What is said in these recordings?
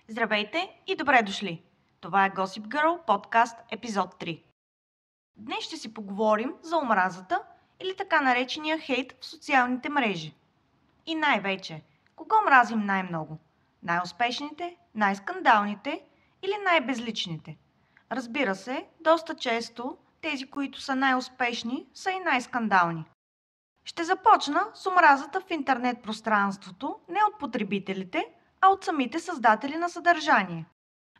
Здравейте и добре дошли! Това е Gossip Girl, подкаст, епизод 3. Днес ще си поговорим за омразата или така наречения хейт в социалните мрежи. И най-вече, кого мразим най-много? Най-успешните, най-скандалните или най-безличните? Разбира се, доста често тези, които са най-успешни, са и най-скандални. Ще започна с омразата в интернет пространството не от потребителите, а от самите създатели на съдържание.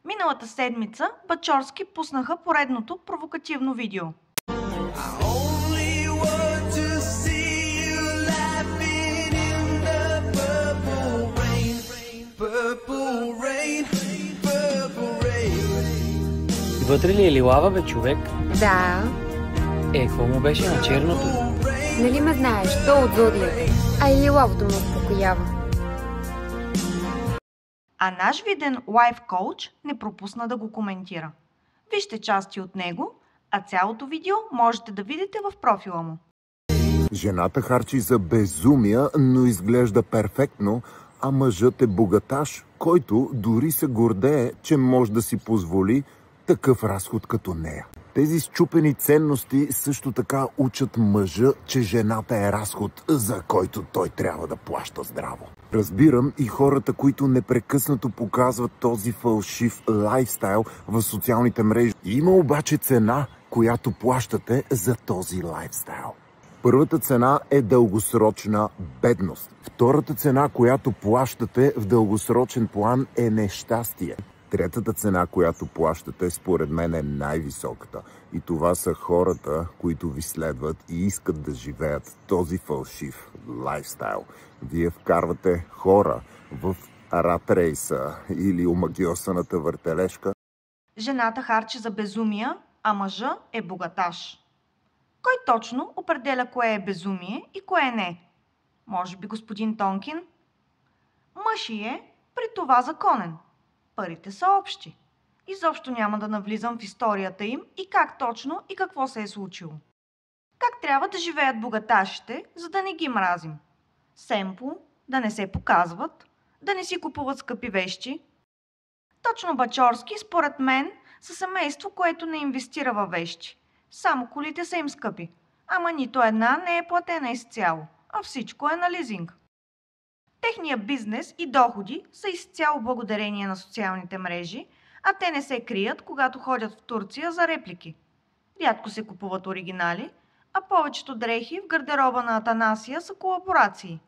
Миналата седмица Бачорски пуснаха поредното провокативно видео. Вътре ли е лилава, бе, човек? Да. Какво му беше на черното? Нали ме знаеш, то от Зодия. А и лилавото ме успокоява. А наш виден лайф коуч не пропусна да го коментира. Вижте части от него, а цялото видео можете да видите в профила му. Жената харчи за безумия, но изглежда перфектно, а мъжът е богаташ, който дори се гордее, че може да си позволи такъв разход като нея. Тези счупени ценности също така учат мъжа, че жената е разход, за който той трябва да плаща здраво. Разбирам и хората, които непрекъснато показват този фалшив лайфстайл в социалните мрежи. Има обаче цена, която плащате за този лайфстайл. Първата цена е дългосрочна бедност. Втората цена, която плащате в дългосрочен план, е нещастие. Третата цена, която плащате, според мен е най-високата. И това са хората, които ви следват и искат да живеят този фалшив лайфстайл. Вие вкарвате хора в рат рейса или омагьосаната въртележка. Жената харчи за безумия, а мъжа е богаташ. Кой точно определя кое е безумие и кое не? Може би господин Тонкин? Мъж и е при това законен. Парите са общи. Изобщо няма да навлизам в историята им и как точно и какво се е случило. Как трябва да живеят богаташите, за да не ги мразим? Семпло, да не се показват, да не си купуват скъпи вещи. Точно Бачорски, според мен, са семейство, което не инвестира във вещи. Само колите са им скъпи. Ама нито една не е платена изцяло, а всичко е на лизинг. Техният бизнес и доходи са изцяло благодарение на социалните мрежи, а те не се крият, когато ходят в Турция за реплики. Рядко се купуват оригинали, а повечето дрехи в гардероба на Атанасия са колаборации.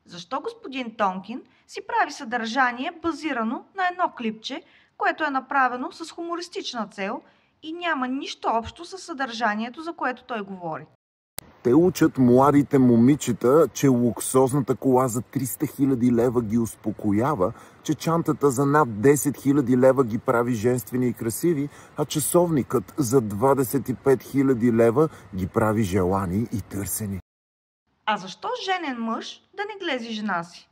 Защо господин Тонкин си прави съдържание базирано на едно клипче, което е направено с хумористична цел и няма нищо общо с съдържанието, за което той говори? Те учат младите момичета, че луксозната кола за 300 000 лева ги успокоява, че чантата за над 10 000 лева ги прави женствени и красиви, а часовникът за 25 000 лева ги прави желани и търсени. А защо женен мъж да не глези жена си?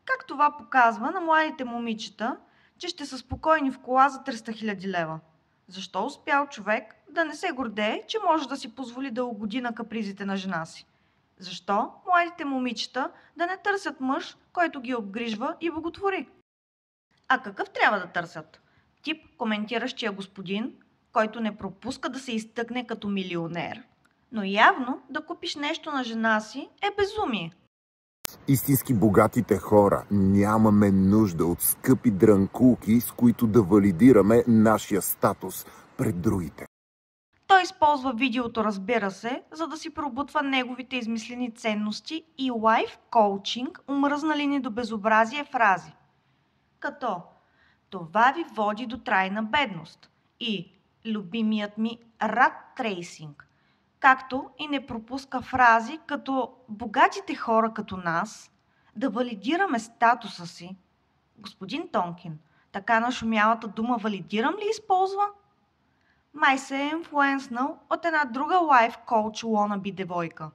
Как това показва на младите момичета, че ще са спокойни в кола за 300 000 лева? Защо успял човек да не се гордее, че може да си позволи да угоди на капризите на жена си? Защо младите момичета да не търсят мъж, който ги обгрижва и боготвори? А какъв трябва да търсят? Тип коментиращия господин, който не пропуска да се изтъкне като милионер. Но явно да купиш нещо на жена си е безумие. Истински богатите хора нямаме нужда от скъпи дрънкулки, с които да валидираме нашия статус пред другите. Той използва видеото, разбира се, за да си пробутва неговите измислени ценности и лайф коучинг, омръзнали ни до безобразие фрази. Като това ви води до трайна бедност и любимият ми рат трейсинг, както и не пропуска фрази като богатите хора като нас, да валидираме статуса си. Господин Тонкин, така нашумялата дума валидирам ли използва? Май се е инфлуенснал от една друга лайф коуч wannabe девойка.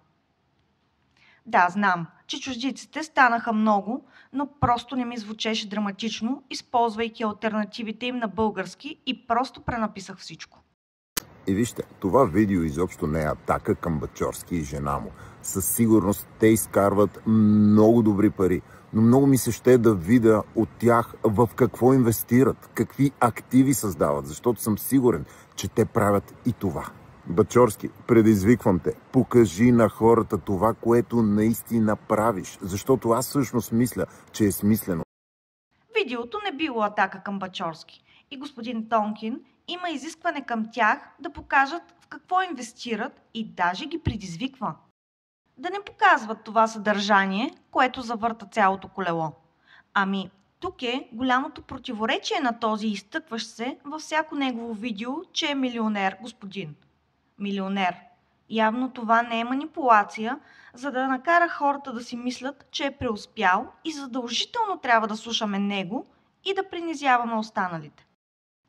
Да, знам, че чуждиците станаха много, но просто не ми звучеше драматично, използвайки алтернативите им на български и просто пренаписах всичко. И вижте, това видео изобщо не е атака към Бачорски и жена му. Със сигурност те изкарват много добри пари, но много ми се ще да видя от тях в какво инвестират, какви активи създават, защото съм сигурен, че те правят и това. Бачорски, предизвиквам те, покажи на хората това, което наистина правиш, защото аз всъщност мисля, че е смислено. Видеото не било атака към Бачорски и господин Тонкин има изискване към тях да покажат в какво инвестират и даже ги предизвиква. Да не показват това съдържание, което завърта цялото колело. Ами, тук е голямото противоречие на този изтъкващ се във всяко негово видео, че е милионер господин. Милионер. Явно това не е манипулация, за да накара хората да си мислят, че е преуспял и задължително трябва да слушаме него и да принизяваме останалите.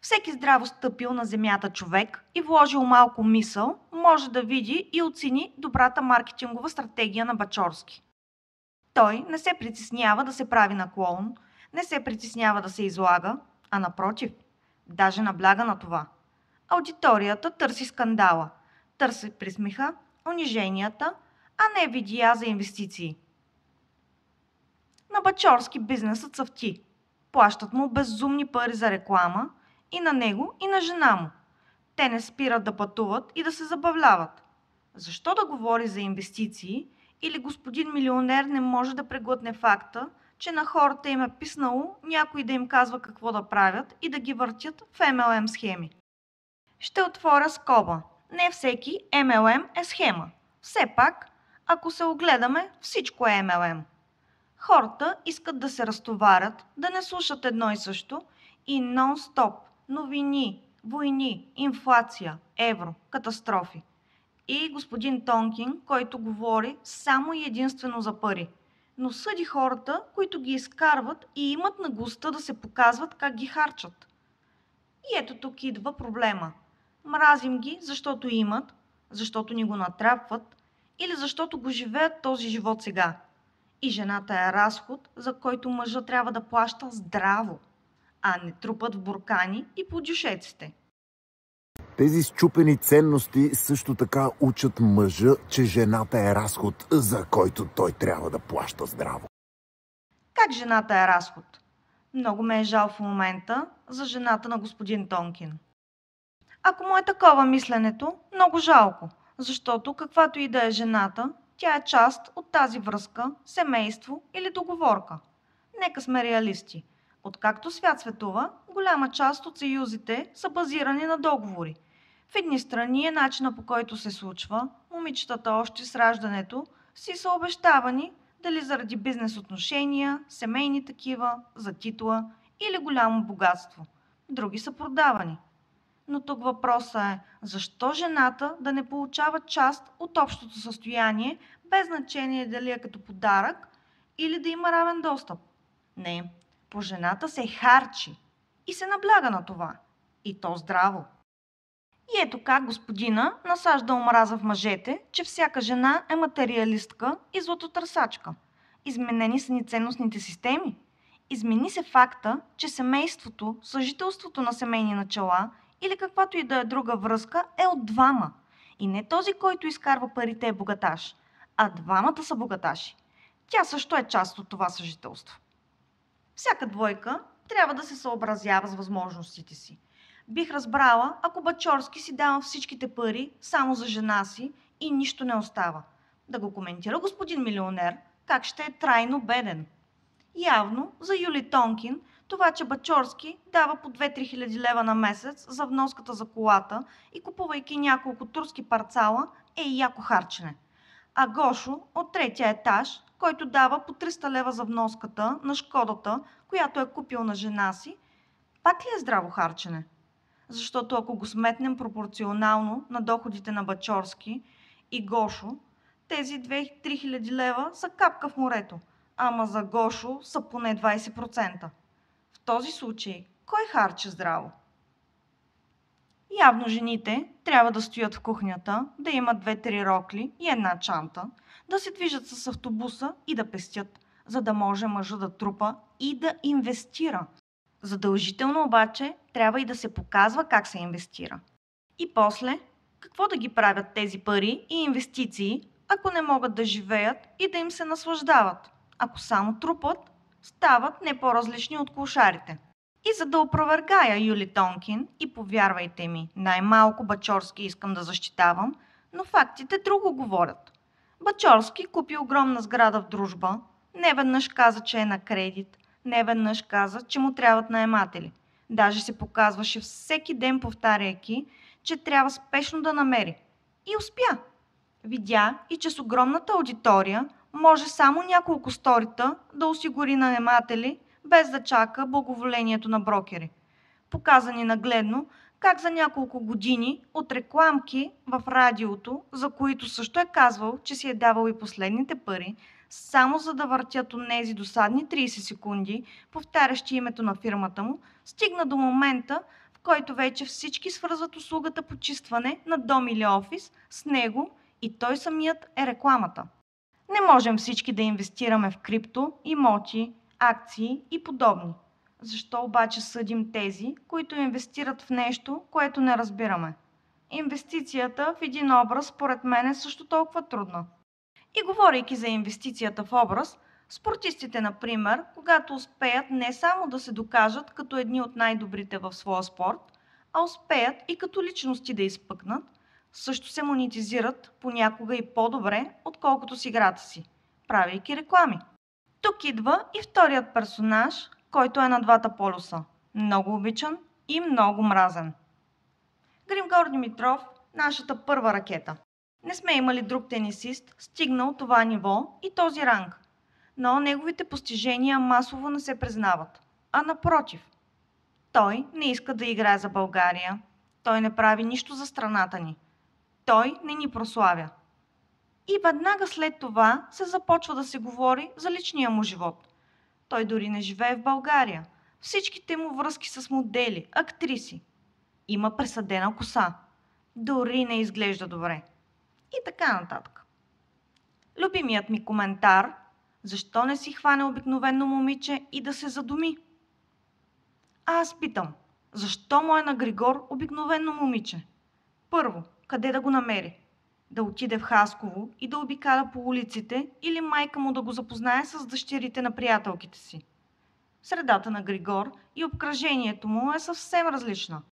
Всеки здраво стъпил на земята човек и вложил малко мисъл, може да види и оцени добрата маркетингова стратегия на Бачорски. Той не се притеснява да се прави на клоун, не се притеснява да се излага, а напротив, даже набляга на това. Аудиторията търси скандала, търси присмеха, униженията, а не видеа за инвестиции. На Бачорски бизнесът цъфти. Плащат му безумни пари за реклама и на него, и на жена му. Те не спират да пътуват и да се забавляват. Защо да говори за инвестиции или господин милионер не може да преглътне факта, че на хората им е писнало някой да им казва какво да правят и да ги въртят в MLM схеми? Ще отворя скоба. Не всеки MLM е схема. Все пак, ако се огледаме, всичко е MLM. Хората искат да се разтоварят, да не слушат едно и също и нон-стоп новини, войни, инфлация, евро, катастрофи. И господин Тонкин, който говори само и единствено за пари, но съди хората, които ги изкарват и имат наглостта да се показват как ги харчат. И ето тук идва проблема. Мразим ги, защото имат, защото ни го натрапват или защото го живеят този живот сега. И жената е разход, за който мъжът трябва да плаща здраво, а не трупат в буркани и по дюшеците. Тези счупени ценности също така учат мъжа, че жената е разход, за който той трябва да плаща здраво. Как жената е разход? Много ме е жал в момента за жената на господин Тонкин. Ако му е такова мисленето, много жалко, защото каквато и да е жената, тя е част от тази връзка, семейство или договорка. Нека сме реалисти. Откакто свят светува, голяма част от съюзите са базирани на договори. В едни страни е начина, по който се случва, момичетата още с раждането си са обещавани, дали заради бизнес отношения, семейни такива, за титла или голямо богатство. Други са продавани. Но тук въпросът е, защо жената да не получава част от общото състояние, без значение дали е като подарък или да има равен достъп? Не, по жената се харчи и се набляга на това. И то здраво. И ето как господина насажда омраза в мъжете, че всяка жена е материалистка и златотърсачка. Изменени са ни ценностните системи. Измени се факта, че семейството, съжителството на семейни начала или каквато и да е друга връзка е от двама. И не този, който изкарва парите е богаташ, а двамата са богаташи. Тя също е част от това съжителство. Всяка двойка трябва да се съобразява с възможностите си. Бих разбрала, ако Бачорски си дава всичките пари само за жена си и нищо не остава. Да го коментира господин милионер, как ще е трайно беден. Явно за Юли Тонкин това, че Бачорски дава по 2-3 хиляди лева на месец за вноската за колата и купувайки няколко турски парцала, е и яко харчене. А Гошо от третия етаж, който дава по 300 лева за вноската на Шкодата, която е купил на жена си, пак ли е здраво харчене? Защото ако го сметнем пропорционално на доходите на Бачорски и Гошо, тези 2-3 хиляди лева са капка в морето, ама за Гошо са поне 20%. В този случай, кой харчи здраво? Явно жените трябва да стоят в кухнята, да имат 2-3 рокли и една чанта, да се движат с автобуса и да пестят, за да може мъжа да трупа и да инвестира. Задължително обаче трябва и да се показва как се инвестира. И после, какво да ги правят тези пари и инвестиции, ако не могат да живеят и да им се наслаждават, ако само трупат стават не по-различни от клошарите. И за да опровергая Юли Тонкин, и повярвайте ми, най-малко Бачорски искам да защитавам, но фактите друго говорят. Бачорски купи огромна сграда в Дружба, неведнъж каза, че е на кредит, неведнъж каза, че му трябват наематели. Даже се показваше всеки ден, повтаряйки, че трябва спешно да намери. И успя. Видя и че с огромната аудитория може само няколко сторита да осигури наематели, без да чака благоволението на брокери. Показа ни нагледно как за няколко години от рекламки в радиото, за които също е казвал, че си е давал и последните пари, само за да въртят онези досадни 30 секунди, повтарящи името на фирмата му, стигна до момента, в който вече всички свързват услугата почистване на дом или офис с него и той самият е рекламата. Не можем всички да инвестираме в крипто, имоти, акции и подобни. Защо обаче съдим тези, които инвестират в нещо, което не разбираме? Инвестицията в един образ, според мен, е също толкова трудна. И говорейки за инвестицията в образ, спортистите, например, когато успеят не само да се докажат като едни от най-добрите в своя спорт, а успеят и като личности да изпъкнат, също се монетизират понякога и по-добре, отколкото с играта си, правейки реклами. Тук идва и вторият персонаж, който е на двата полюса. Много обичан и много мразен. Григор Димитров, нашата първа ракета. Не сме имали друг тенисист, стигнал това ниво и този ранг. Но неговите постижения масово не се признават. А напротив, той не иска да играе за България. Той не прави нищо за страната ни. Той не ни прославя. И веднага след това се започва да се говори за личния му живот. Той дори не живее в България. Всичките му връзки с модели, актриси. Има пресадена коса. Дори не изглежда добре. И така нататък. Любимият ми коментар: защо не си хване обикновено момиче и да се задуми? А аз питам, защо му е на Григор обикновено момиче? Първо, къде да го намери? Да отиде в Хасково и да обикаля по улиците или майка му да го запознае с дъщерите на приятелките си? Средата на Григор и обкръжението му е съвсем различна.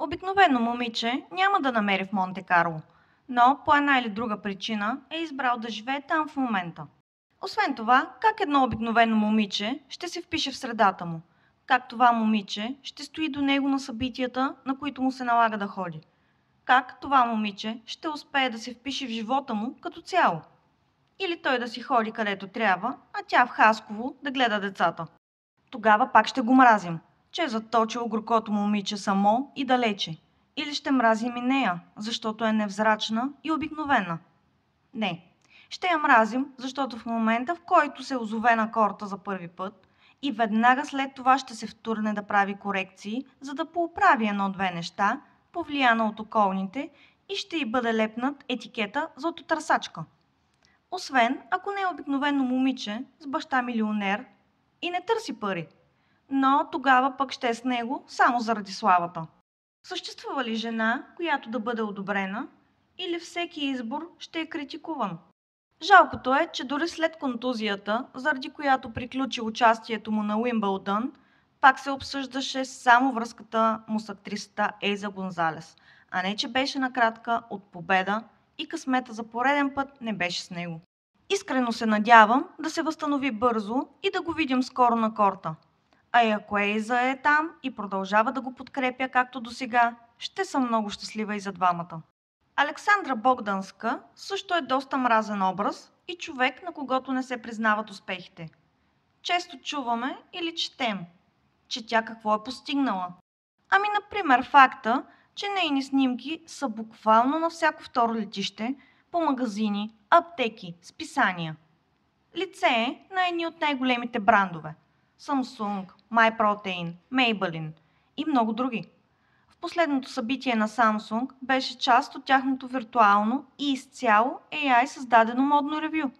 Обикновено момиче няма да намери в Монте Карло, но по една или друга причина е избрал да живее там в момента. Освен това, как едно обикновено момиче ще се впише в средата му? Как това момиче ще стои до него на събитията, на които му се налага да ходи? Как това момиче ще успее да се впише в живота му като цяло? Или той да си ходи където трябва, а тя в Хасково да гледа децата? Тогава пак ще го мразим, че е заточил горкото момиче само и далече. Или ще мразим и нея, защото е невзрачна и обикновена? Не. Ще я мразим, защото в момента, в който се озове на корта за първи път и веднага след това ще се втурне да прави корекции, за да пооправи едно-две неща, повлияна от околните, и ще й бъде лепнат етикета за ототърсачка. Освен ако не е обикновено момиче с баща милионер и не търси пари. Но тогава пък ще е с него само заради славата. Съществува ли жена, която да бъде одобрена, или всеки избор ще е критикуван? Жалкото е, че дори след контузията, заради която приключи участието му на Уимбълдън, пак се обсъждаше само връзката му с актрисата Ейза Гонзалес, а не че беше на кратка от победа и късмета за пореден път не беше с него. Искрено се надявам да се възстанови бързо и да го видим скоро на корта. А и ако Ейза е там и продължава да го подкрепя както досега, ще съм много щастлива и за двамата. Александра Богданска също е доста мразен образ и човек, на когото не се признават успехите. Често чуваме или четем, че тя какво е постигнала. Ами, например, факта, че нейни снимки са буквално на всяко второ летище, по магазини, аптеки, списания. Лице е на едни от най-големите брандове – Samsung, MyProtein, Maybelline и много други. В последното събитие на Samsung беше част от тяхното виртуално и изцяло AI създадено модно ревю.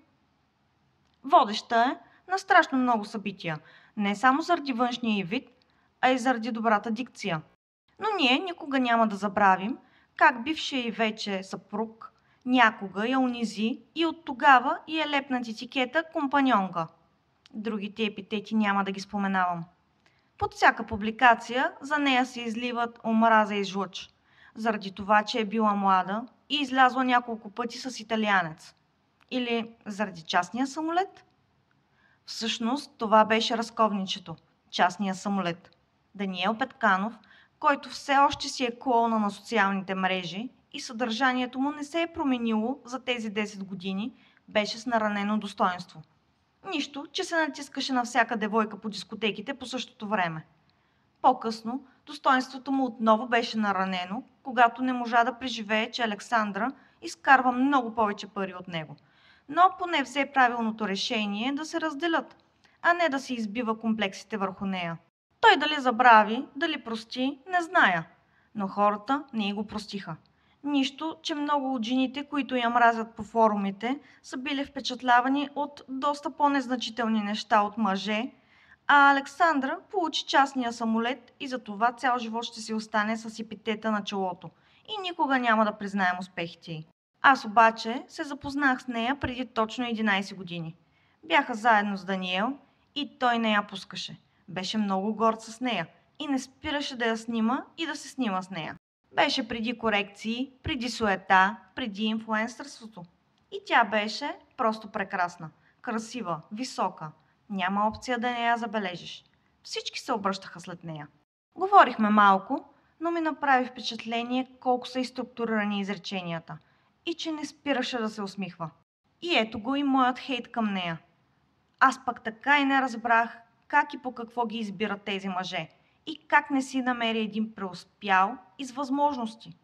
Водеща е на страшно много събития, не само заради външния ѝ вид, а и заради добрата дикция. Но ние никога няма да забравим как бившия ѝ вече съпруг някога я унизи и от тогава ѝ е лепнат етикета компаньонка. Другите епитети няма да ги споменавам. Под всяка публикация за нея се изливат омраза и жлъч, заради това, че е била млада и излязла няколко пъти с италианец. Или заради частния самолет? Всъщност това беше разковничето, частния самолет. Даниел Петканов, който все още си е клоуна на социалните мрежи и съдържанието му не се е променило за тези 10 години, беше с наранено достоинство. Нищо, че се натискаше на всяка девойка по дискотеките по същото време. По-късно достоинството му отново беше наранено, когато не можа да преживее, че Александра изкарва много повече пари от него. Но поне взе правилното решение да се разделят, а не да си избива комплексите върху нея. Той дали забрави, дали прости, не зная, но хората не го простиха. Нищо, че много от жените, които я мразят по форумите, са били впечатлявани от доста по-незначителни неща от мъже, а Александра получи частния самолет и за това цял живот ще си остане с епитета на челото и никога няма да признаем успехите й. Аз обаче се запознах с нея преди точно 11 години. Бяха заедно с Даниел и той не я пускаше. Беше много горд с нея и не спираше да я снима и да се снима с нея. Беше преди корекции, преди суета, преди инфлуенсърството. И тя беше просто прекрасна, красива, висока. Няма опция да не я забележиш. Всички се обръщаха след нея. Говорихме малко, но ми направи впечатление колко са и структурирани изреченията и че не спираше да се усмихва. И ето го и моят хейт към нея. Аз пък така и не разбрах как и по какво ги избират тези мъже и как не си намери един преуспял и с възможности.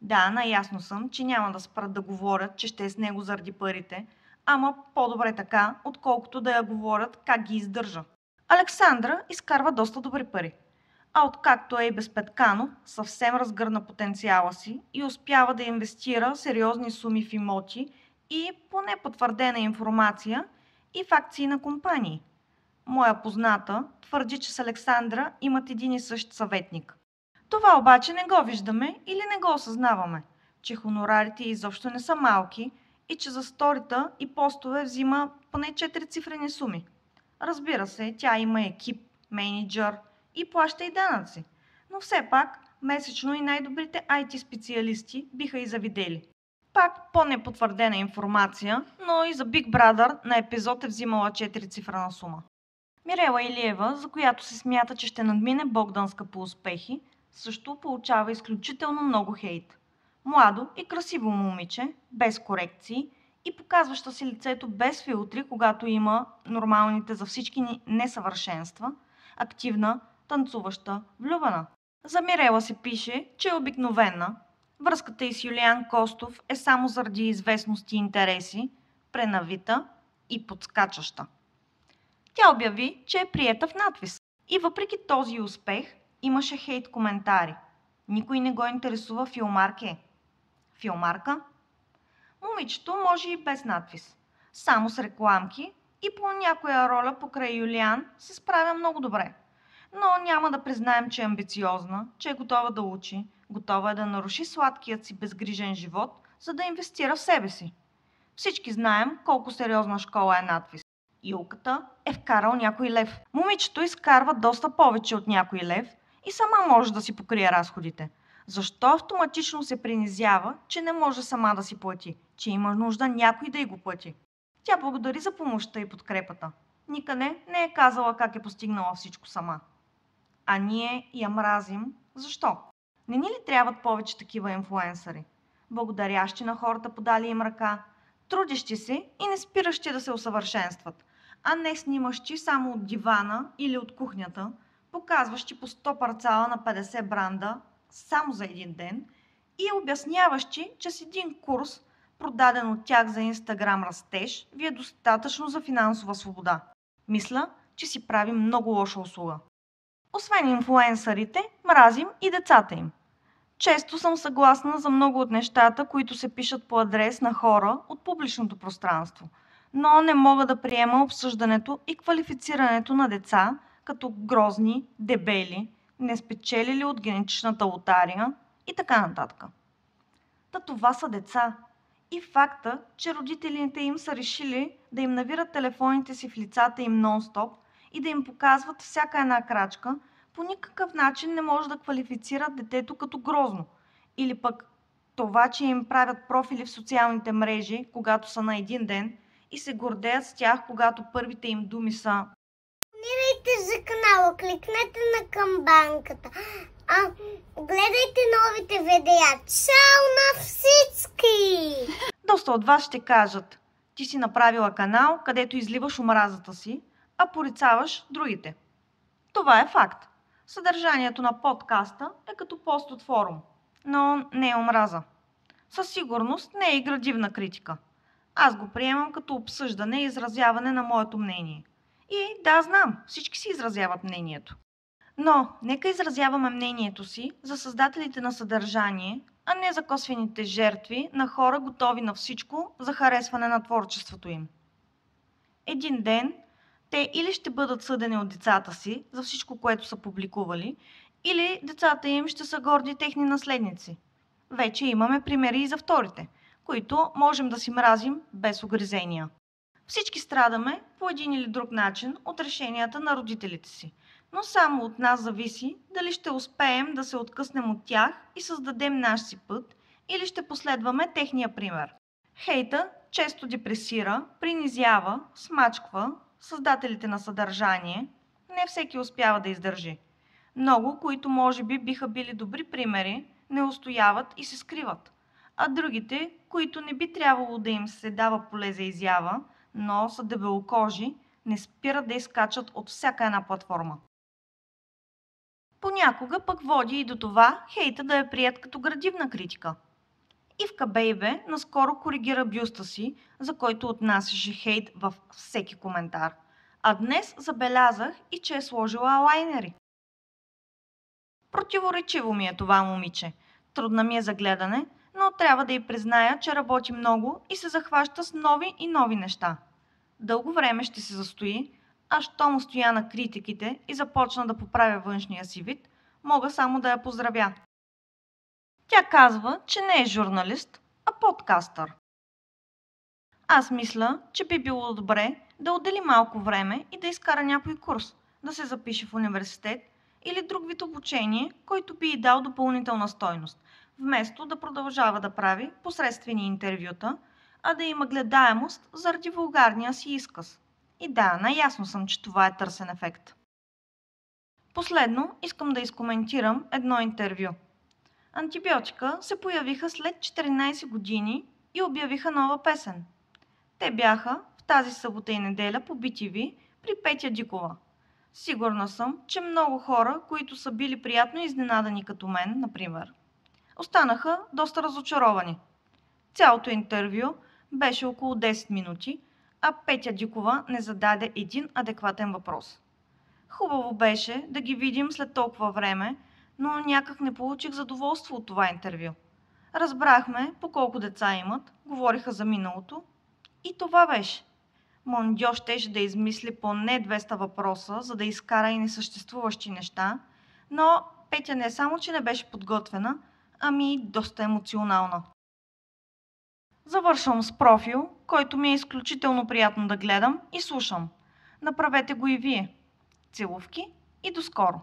Да, наясно съм, че няма да спрат да говорят, че ще е с него заради парите, ама по-добре така, отколкото да я говорят как ги издържа. Александра изкарва доста добри пари, а откакто е и без Петканов, съвсем разгърна потенциала си и успява да инвестира сериозни суми в имоти и по непотвърдена информация и в акции на компании. Моя позната твърди, че с Александра имат един и същ съветник. Това обаче не го виждаме или не го осъзнаваме, че хонорарите изобщо не са малки и че за сторита и постове взима поне 4 цифрени суми. Разбира се, тя има екип, мениджър и плаща и данъци, но все пак месечно и най-добрите IT специалисти биха и завидели. Пак по-непотвърдена информация, но и за Big Brother на епизод е взимала 4 цифрена сума. Мирела Илиева, за която се смята, че ще надмине Богданска по успехи, също получава изключително много хейт. Младо и красиво момиче, без корекции и показваща си лицето без филтри, когато има нормалните за всички ни несъвършенства, активна, танцуваща, влюбена. За Мирела се пише, че е обикновена. Връзката й с Юлиан Костов е само заради известност и интереси, пренавита и подскачаща. Тя обяви, че е приета в надвис. И въпреки този успех, имаше хейт коментари. Никой не го интересува филмарке. Филмарка? Момичето може и без надвис. Само с рекламки и по някоя роля покрай Юлиан се справя много добре. Но няма да признаем, че е амбициозна, че е готова да учи, готова е да наруши сладкият си безгрижен живот, за да инвестира в себе си. Всички знаем колко сериозна школа е надвис. Юлката е вкарал някой лев. Момичето изкарва доста повече от някой лев и сама може да си покрие разходите. Защо автоматично се принизява, че не може сама да си плати, че има нужда някой да й го плати? Тя благодари за помощта и подкрепата. Никъде не е казала как е постигнала всичко сама. А ние я мразим. Защо? Не ни ли трябват повече такива инфлуенсъри? Благодарящи на хората, подали им ръка, трудещи се и не спиращи да се усъвършенстват, а не снимащи само от дивана или от кухнята, показващи по 100 парцала на 50 бранда само за един ден и обясняващи, че с един курс, продаден от тях за Инстаграм растеж, ви е достатъчно за финансова свобода. Мисля, че си правим много лоша услуга. Освен инфлуенсърите, мразим и децата им. Често съм съгласна за много от нещата, които се пишат по адрес на хора от публичното пространство, но не мога да приема обсъждането и квалифицирането на деца като грозни, дебели, не спечелили от генетичната лотария и така нататък. Та това са деца И факта, че родителите им са решили да им навират телефоните си в лицата им нон-стоп и да им показват всяка една крачка, по никакъв начин не може да квалифицират детето като грозно. Или пък това, че им правят профили в социалните мрежи, когато са на един ден и се гордеят с тях, когато първите им думи са: абонирайте за канала, кликнете на камбанката, гледайте новите видеа. Чао на всички! Доста от вас ще кажат: ти си направила канал, където изливаш омразата си, а порицаваш другите. Това е факт. Съдържанието на подкаста е като пост от форум, но не е омраза. Със сигурност не е и градивна критика. Аз го приемам като обсъждане и изразяване на моето мнение. И да, знам, всички си изразяват мнението. Но нека изразяваме мнението си за създателите на съдържание, а не за косвените жертви на хора, готови на всичко за харесване на творчеството им. Един ден те или ще бъдат съдени от децата си за всичко, което са публикували, или децата им ще са горди техни наследници. Вече имаме примери и за вторите, които можем да си мразим без огризения. Всички страдаме по един или друг начин от решенията на родителите си, но само от нас зависи дали ще успеем да се откъснем от тях и създадем наш си път, или ще последваме техния пример. Хейта често депресира, принизява, смачква създателите на съдържание. Не всеки успява да издържи. Много, които може би биха били добри примери, не устояват и се скриват. А другите, които не би трябвало да им се дава поле за изява, но са дебелокожи, не спират да изкачат от всяка една платформа. Понякога пък води и до това хейта да е прият като градивна критика. Ивка Бейбе наскоро коригира бюста си, за който отнасяше хейт във всеки коментар. А днес забелязах и че е сложила лайнери. Противоречиво ми е това момиче. Трудна ми е за гледане, но трябва да й призная, че работи много и се захваща с нови и нови неща. Дълго време ще се застои, а щом устоя на критиките и започна да поправя външния си вид, мога само да я поздравя. Тя казва, че не е журналист, а подкастър. Аз мисля, че би било добре да отдели малко време и да изкара някой курс, да се запише в университет или друг вид обучение, който би й дал допълнителна стойност, вместо да продължава да прави посредствени интервюта, а да има гледаемост заради вулгарния си изказ. И да, наясно съм, че това е търсен ефект. Последно искам да изкоментирам едно интервю. Антибиотика се появиха след 14 години и обявиха нова песен. Те бяха в тази събота и неделя по BTV при Петя Дикова. Сигурна съм, че много хора, които са били приятно изненадани като мен, например, останаха доста разочаровани. Цялото интервю беше около 10 минути, а Петя Дикова не зададе един адекватен въпрос. Хубаво беше да ги видим след толкова време, но някак не получих задоволство от това интервю. Разбрахме по колко деца имат, говориха за миналото и това беше. Мондьо щеше да измисли поне 200 въпроса, за да изкара и несъществуващи неща, но Петя не само, че не беше подготвена, ами и доста емоционална. Завършвам с профил, който ми е изключително приятно да гледам и слушам. Направете го и вие. Целувки и до скоро!